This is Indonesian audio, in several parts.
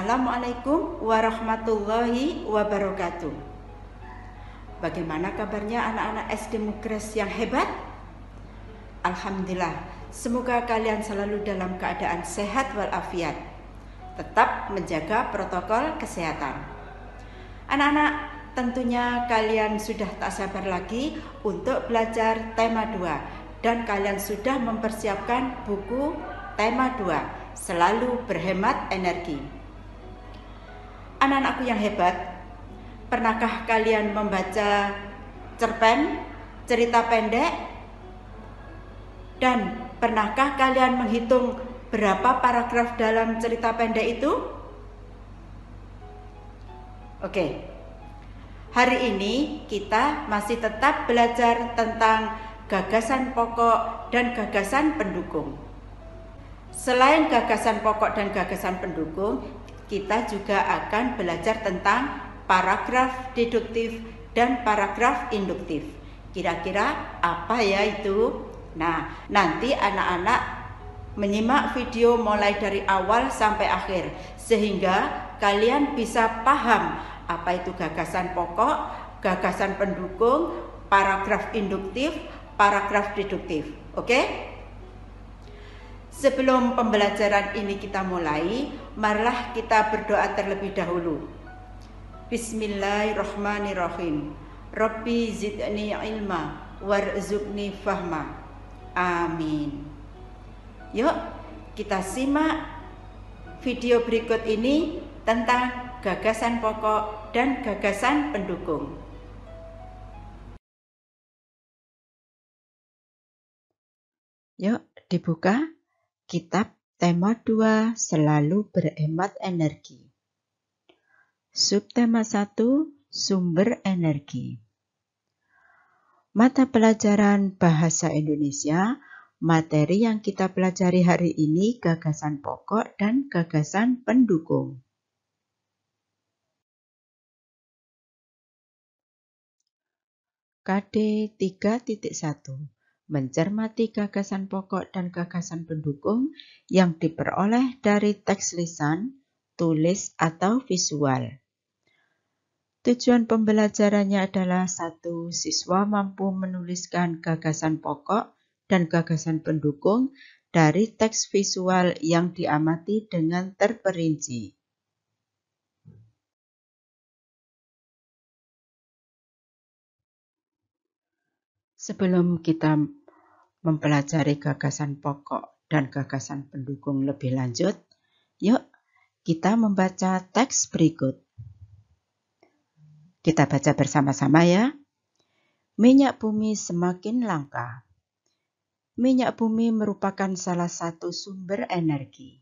Assalamualaikum warahmatullahi wabarakatuh. Bagaimana kabarnya anak-anak SD Mukres yang hebat? Alhamdulillah, semoga kalian selalu dalam keadaan sehat walafiat. Tetap menjaga protokol kesehatan. Anak-anak, tentunya kalian sudah tak sabar lagi untuk belajar tema 2 dan kalian sudah mempersiapkan buku tema 2, selalu berhemat energi. Anak-anakku yang hebat, pernahkah kalian membaca cerpen, cerita pendek? Dan pernahkah kalian menghitung berapa paragraf dalam cerita pendek itu? Oke. Hari ini kita masih tetap belajar tentang gagasan pokok dan gagasan pendukung. Selain gagasan pokok dan gagasan pendukung, kita juga akan belajar tentang paragraf deduktif dan paragraf induktif. Kira-kira apa ya itu? Nah, nanti anak-anak menyimak video mulai dari awal sampai akhir, sehingga kalian bisa paham apa itu gagasan pokok, gagasan pendukung, paragraf induktif, paragraf deduktif. Oke? Sebelum pembelajaran ini kita mulai, marilah kita berdoa terlebih dahulu. Bismillahirrahmanirrahim. Rabbi zidni ilma warzuqni fahma. Amin. Yuk, kita simak video berikut ini tentang gagasan pokok dan gagasan pendukung. Yuk, dibuka kitab tema 2, selalu berhemat energi. Subtema 1, sumber energi. Mata pelajaran Bahasa Indonesia, materi yang kita pelajari hari ini gagasan pokok dan gagasan pendukung. KD 3.1, mencermati gagasan pokok dan gagasan pendukung yang diperoleh dari teks lisan, tulis, atau visual. Tujuan pembelajarannya adalah 1. Siswa mampu menuliskan gagasan pokok dan gagasan pendukung dari teks visual yang diamati dengan terperinci. Sebelum kita mempelajari gagasan pokok dan gagasan pendukung lebih lanjut, yuk kita membaca teks berikut. Kita baca bersama-sama ya. Minyak bumi semakin langka. Minyak bumi merupakan salah satu sumber energi.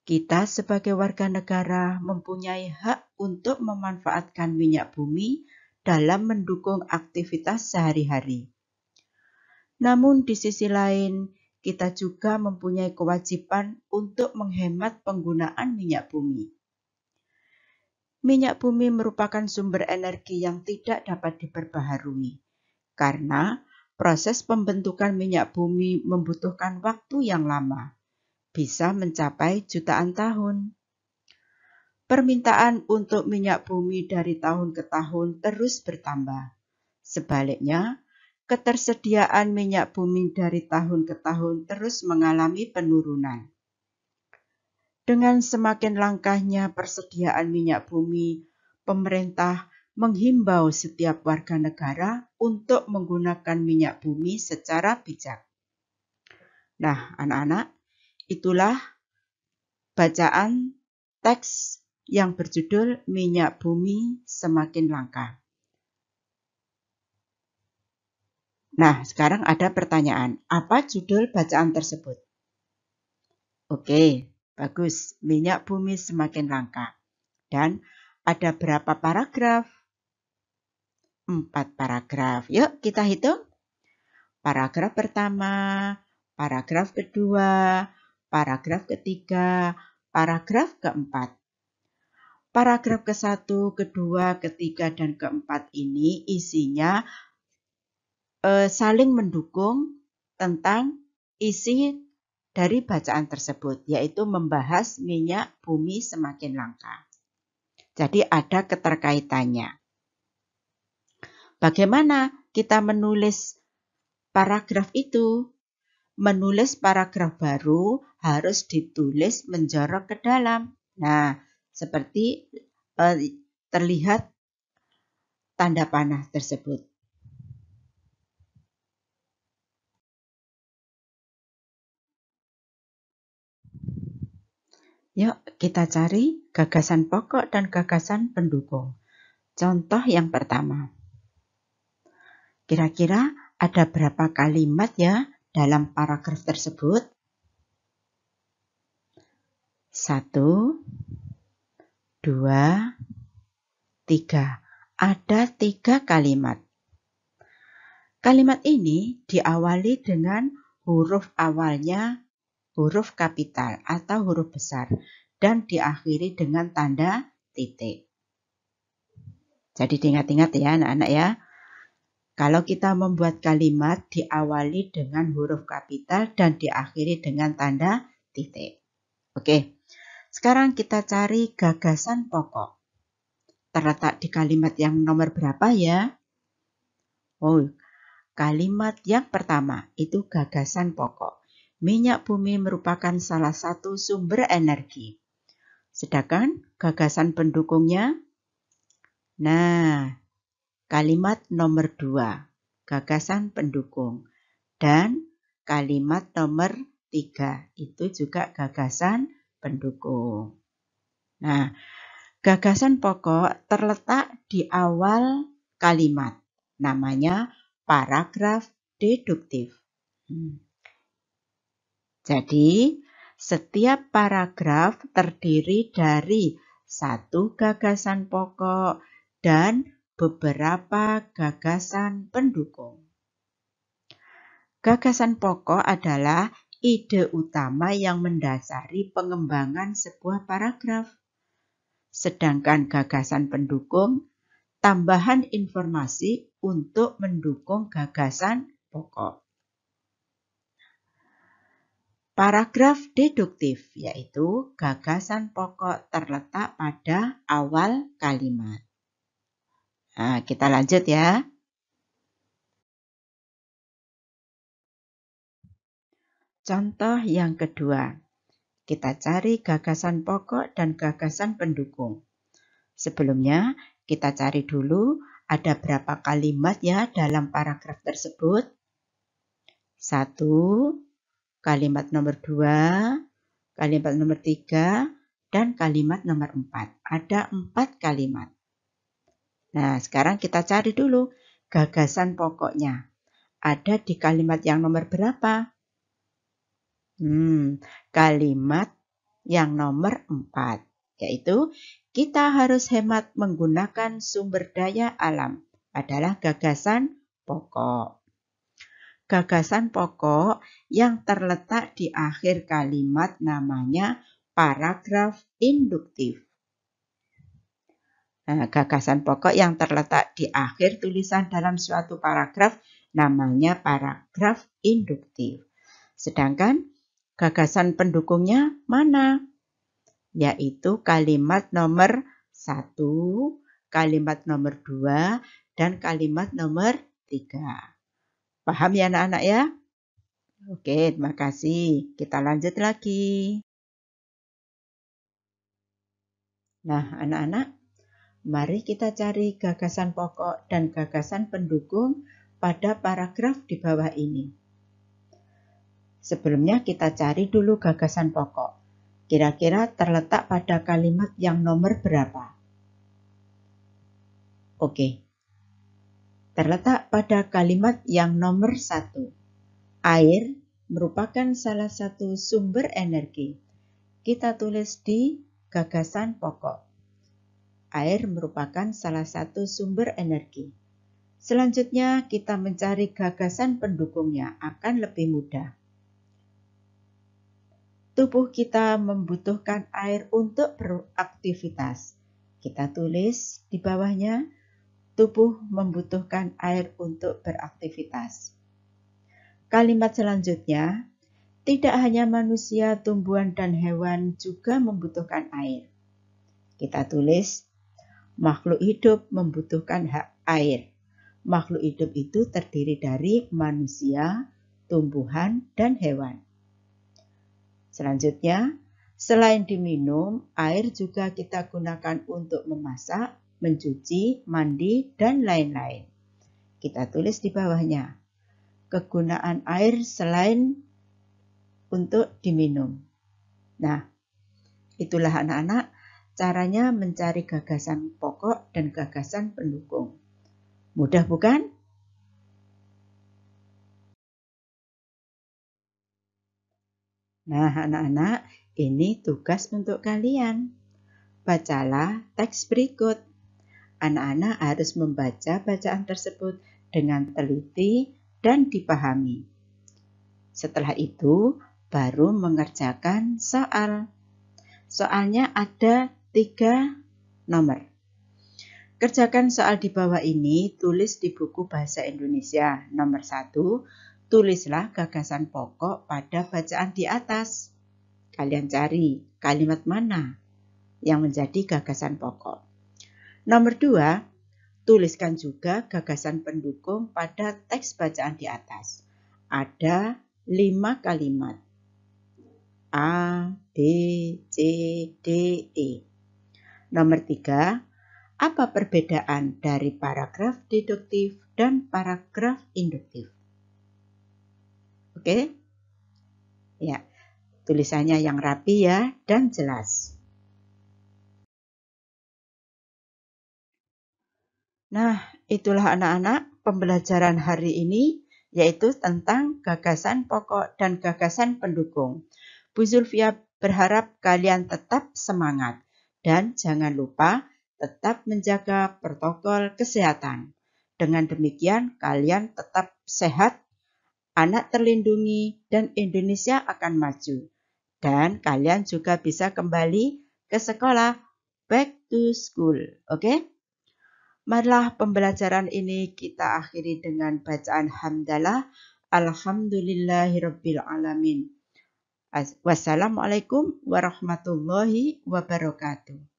Kita sebagai warga negara mempunyai hak untuk memanfaatkan minyak bumi dalam mendukung aktivitas sehari-hari. Namun di sisi lain, kita juga mempunyai kewajiban untuk menghemat penggunaan minyak bumi. Minyak bumi merupakan sumber energi yang tidak dapat diperbaharui, karena proses pembentukan minyak bumi membutuhkan waktu yang lama, bisa mencapai jutaan tahun. Permintaan untuk minyak bumi dari tahun ke tahun terus bertambah. Sebaliknya, ketersediaan minyak bumi dari tahun ke tahun terus mengalami penurunan. Dengan semakin langkahnya persediaan minyak bumi, pemerintah menghimbau setiap warga negara untuk menggunakan minyak bumi secara bijak. Nah, anak-anak, itulah bacaan teks yang berjudul Minyak Bumi Semakin Langka. Nah, sekarang ada pertanyaan. Apa judul bacaan tersebut? Oke, bagus. Minyak bumi semakin langka. Dan ada berapa paragraf? 4 paragraf. Yuk, kita hitung. Paragraf pertama, paragraf kedua, paragraf ketiga, paragraf keempat. Paragraf ke-1, kedua, ketiga, dan keempat ini isinya saling mendukung tentang isi dari bacaan tersebut, yaitu membahas minyak bumi semakin langka. Jadi ada keterkaitannya. Bagaimana kita menulis paragraf itu? Menulis paragraf baru harus ditulis menjorok ke dalam. Nah, seperti terlihat tanda panah tersebut. Yuk kita cari gagasan pokok dan gagasan pendukung. Contoh yang pertama. Kira-kira ada berapa kalimat ya dalam paragraf tersebut? 1, 2, 3. Ada 3 kalimat. Kalimat ini diawali dengan huruf awalnya huruf kapital atau huruf besar dan diakhiri dengan tanda titik. Jadi diingat-ingat ya anak-anak ya. Kalau kita membuat kalimat diawali dengan huruf kapital dan diakhiri dengan tanda titik. Oke, sekarang kita cari gagasan pokok. Terletak di kalimat yang nomor berapa ya? Oh, kalimat yang pertama itu gagasan pokok. Minyak bumi merupakan salah satu sumber energi. Sedangkan gagasan pendukungnya, nah, kalimat nomor 2, gagasan pendukung. Dan kalimat nomor 3, itu juga gagasan pendukung. Nah, gagasan pokok terletak di awal kalimat. Namanya paragraf deduktif. Jadi, setiap paragraf terdiri dari satu gagasan pokok dan beberapa gagasan pendukung. Gagasan pokok adalah ide utama yang mendasari pengembangan sebuah paragraf. Sedangkan gagasan pendukung, tambahan informasi untuk mendukung gagasan pokok. Paragraf deduktif, yaitu gagasan pokok terletak pada awal kalimat. Nah, kita lanjut ya. Contoh yang kedua. Kita cari gagasan pokok dan gagasan pendukung. Sebelumnya, kita cari dulu ada berapa kalimat ya dalam paragraf tersebut. 1, kalimat nomor 2, kalimat nomor 3, dan kalimat nomor 4. Ada 4 kalimat. Nah, sekarang kita cari dulu gagasan pokoknya. Ada di kalimat yang nomor berapa? Kalimat yang nomor 4. Yaitu, kita harus hemat menggunakan sumber daya alam. Adalah gagasan pokok. Gagasan pokok yang terletak di akhir kalimat namanya paragraf induktif. Nah, gagasan pokok yang terletak di akhir tulisan dalam suatu paragraf namanya paragraf induktif. Sedangkan gagasan pendukungnya mana? Yaitu kalimat nomor 1, kalimat nomor 2, dan kalimat nomor 3. Paham ya anak-anak ya? Oke, terima kasih. Kita lanjut lagi. Nah, anak-anak, mari kita cari gagasan pokok dan gagasan pendukung pada paragraf di bawah ini. Sebelumnya kita cari dulu gagasan pokok. Kira-kira terletak pada kalimat yang nomor berapa? Oke. Terletak pada kalimat yang nomor 1. Air merupakan salah satu sumber energi. Kita tulis di gagasan pokok. Air merupakan salah satu sumber energi. Selanjutnya kita mencari gagasan pendukungnya akan lebih mudah. Tubuh kita membutuhkan air untuk beraktivitas. Kita tulis di bawahnya, tubuh membutuhkan air untuk beraktivitas. Kalimat selanjutnya, Tidak hanya manusia, tumbuhan dan hewan juga membutuhkan air. Kita tulis, makhluk hidup membutuhkan air. Makhluk hidup itu terdiri dari manusia, tumbuhan, dan hewan. Selanjutnya, selain diminum, air juga kita gunakan untuk memasak, mencuci, mandi, dan lain-lain. Kita tulis di bawahnya, kegunaan air selain untuk diminum. Nah, itulah anak-anak caranya mencari gagasan pokok dan gagasan pendukung. Mudah bukan? Nah, anak-anak, ini tugas untuk kalian. Bacalah teks berikut. Anak-anak harus membaca bacaan tersebut dengan teliti dan dipahami. Setelah itu, baru mengerjakan soal. Soalnya ada 3 nomor. Kerjakan soal di bawah ini, tulis di buku Bahasa Indonesia. Nomor 1, tulislah gagasan pokok pada bacaan di atas. Kalian cari kalimat mana yang menjadi gagasan pokok. Nomor 2, tuliskan juga gagasan pendukung pada teks bacaan di atas. Ada 5 kalimat. A, B, C, D, E. Nomor 3, apa perbedaan dari paragraf deduktif dan paragraf induktif? Oke? Ya, tulisannya yang rapi ya dan jelas. Nah, itulah anak-anak pembelajaran hari ini, yaitu tentang gagasan pokok dan gagasan pendukung. Bu Zulfia berharap kalian tetap semangat dan jangan lupa tetap menjaga protokol kesehatan. Dengan demikian kalian tetap sehat, anak terlindungi, dan Indonesia akan maju. Dan kalian juga bisa kembali ke sekolah, back to school. Oke? Marilah pembelajaran ini kita akhiri dengan bacaan hamdalah. Alhamdulillahirabbil alamin. Wassalamualaikum warahmatullahi wabarakatuh.